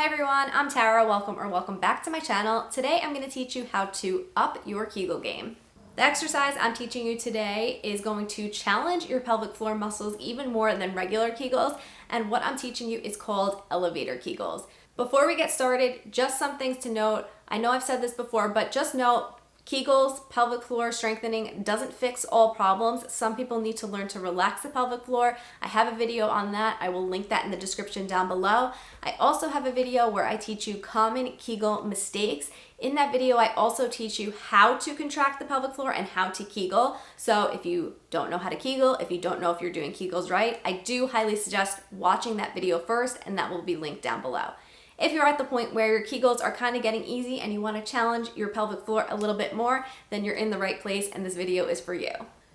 Hi everyone, I'm Tara. Welcome back to my channel. Today I'm going to teach you how to up your Kegel game. The exercise I'm teaching you today is going to challenge your pelvic floor muscles even more than regular Kegels, and what I'm teaching you is called elevator Kegels. Before we get started, just some things to note. I know I've said this before, but just note, Kegels, pelvic floor strengthening, doesn't fix all problems. Some people need to learn to relax the pelvic floor. I have a video on that. I will link that in the description down below. I also have a video where I teach you common Kegel mistakes. In that video, I also teach you how to contract the pelvic floor and how to Kegel. So if you don't know how to Kegel, if you don't know if you're doing Kegels right, I do highly suggest watching that video first, and that will be linked down below. If you're at the point where your Kegels are kind of getting easy and you want to challenge your pelvic floor a little bit more, then you're in the right place and this video is for you.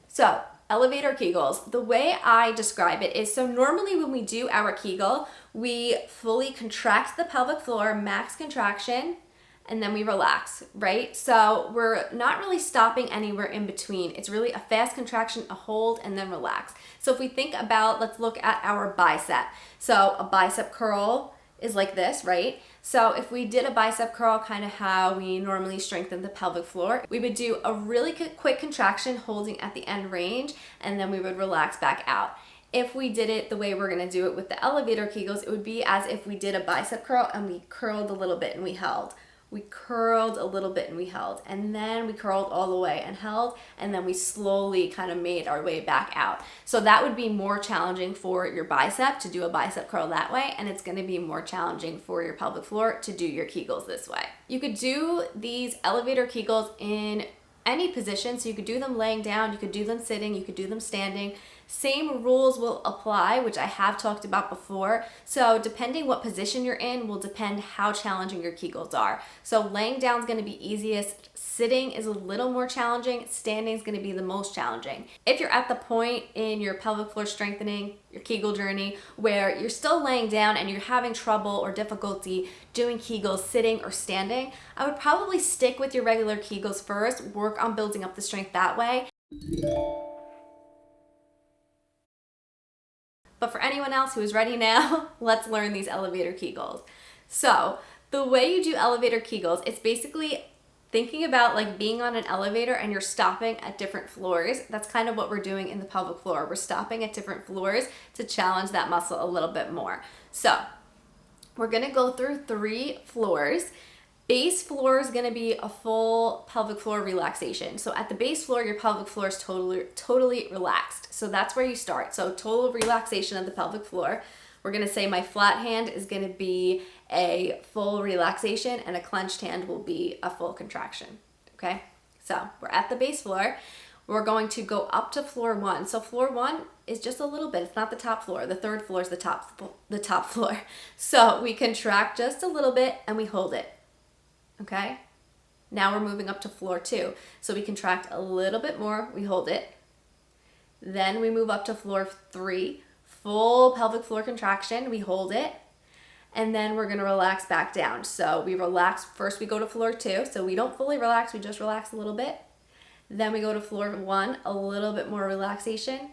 So, elevator Kegels, the way I describe it is, so normally when we do our Kegel, we fully contract the pelvic floor, max contraction, and then we relax, right? So we're not really stopping anywhere in between. It's really a fast contraction, a hold, and then relax. So if we think about, let's look at our bicep. So a bicep curl is like this, right? So if we did a bicep curl, kind of how we normally strengthen the pelvic floor, we would do a really quick contraction holding at the end range, and then we would relax back out. If we did it the way we're gonna do it with the elevator Kegels, it would be as if we did a bicep curl and we curled a little bit and we held. We curled a little bit and we held, and then we curled all the way and held, and then we slowly kind of made our way back out. So that would be more challenging for your bicep to do a bicep curl that way, and it's going to be more challenging for your pelvic floor to do your Kegels this way. You could do these elevator Kegels in any position, so you could do them laying down, you could do them sitting, you could do them standing. Same rules will apply, which I have talked about before. So depending what position you're in will depend how challenging your Kegels are. So laying down is going to be easiest, sitting is a little more challenging, standing is going to be the most challenging. If you're at the point in your pelvic floor strengthening, your Kegel journey, where you're still laying down and you're having trouble or difficulty doing Kegels sitting or standing, I would probably stick with your regular Kegels first, work on building up the strength that way. But for anyone else who is ready now, let's learn these elevator Kegels. So the way you do elevator Kegels, it's basically thinking about like being on an elevator and you're stopping at different floors. That's kind of what we're doing in the pelvic floor. We're stopping at different floors to challenge that muscle a little bit more. So we're gonna go through 3 floors. Base floor is gonna be a full pelvic floor relaxation. So at the base floor, your pelvic floor is totally relaxed. So that's where you start. So total relaxation of the pelvic floor. We're gonna say my flat hand is gonna be a full relaxation and a clenched hand will be a full contraction, okay? So we're at the base floor. We're going to go up to floor 1. So floor 1 is just a little bit, it's not the top floor. The 3rd floor is the top floor. So we contract just a little bit and we hold it. Okay, now we're moving up to floor 2. So we contract a little bit more, we hold it. Then we move up to floor 3, full pelvic floor contraction, we hold it. And then we're gonna relax back down. So we relax, first we go to floor 2. So we don't fully relax, we just relax a little bit. Then we go to floor 1, a little bit more relaxation.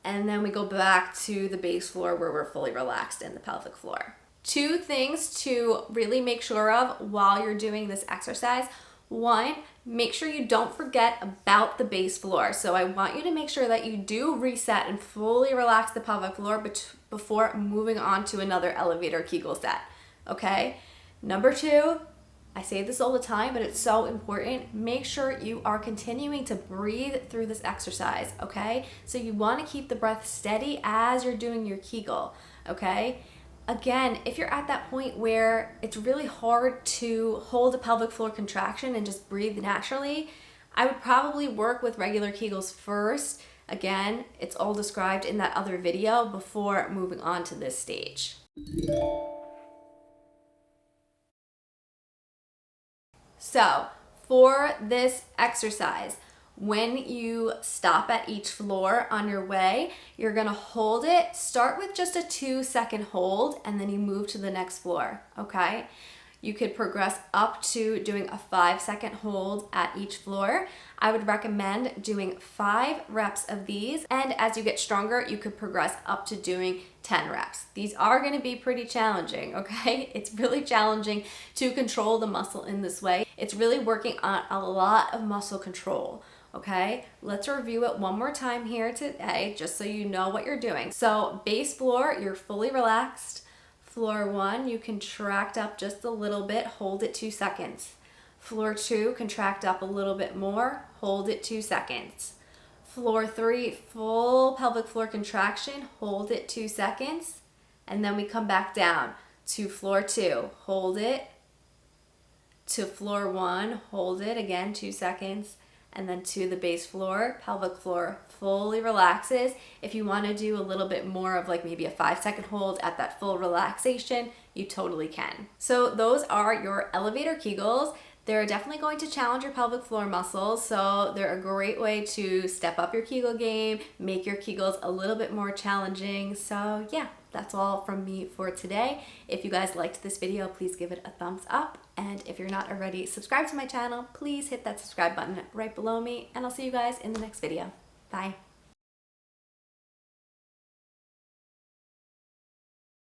And then we go back to the base floor where we're fully relaxed in the pelvic floor. 2 things to really make sure of while you're doing this exercise. 1, make sure you don't forget about the base floor. So I want you to make sure that you do reset and fully relax the pelvic floor before moving on to another elevator Kegel set, okay? Number 2, I say this all the time, but it's so important. Make sure you are continuing to breathe through this exercise, okay? So you want to keep the breath steady as you're doing your Kegel, okay? Again, if you're at that point where it's really hard to hold a pelvic floor contraction and just breathe naturally, I would probably work with regular Kegels first. Again, it's all described in that other video before moving on to this stage. So for this exercise, when you stop at each floor on your way, you're gonna hold it. Start with just a 2-second hold and then you move to the next floor, okay? You could progress up to doing a 5-second hold at each floor. I would recommend doing 5 reps of these, and as you get stronger, you could progress up to doing 10 reps. These are going to be pretty challenging, okay? It's really challenging to control the muscle in this way. It's really working on a lot of muscle control. Okay, let's review it one more time here today, just so you know what you're doing. So base floor, you're fully relaxed. Floor 1, you contract up just a little bit, hold it 2 seconds. Floor 2, contract up a little bit more, hold it 2 seconds. Floor 3, full pelvic floor contraction, hold it 2 seconds. And then we come back down to floor 2, hold it. To floor 1, hold it again 2 seconds. And then to the base floor, pelvic floor fully relaxes. If you want to do a little bit more of like maybe a 5-second hold at that full relaxation, you totally can. So those are your elevator Kegels. They're definitely going to challenge your pelvic floor muscles, so they're a great way to step up your Kegel game, make your Kegels a little bit more challenging. So yeah, that's all from me for today. If you guys liked this video, please give it a thumbs up. And if you're not already subscribed to my channel, please hit that subscribe button right below me, and I'll see you guys in the next video. Bye.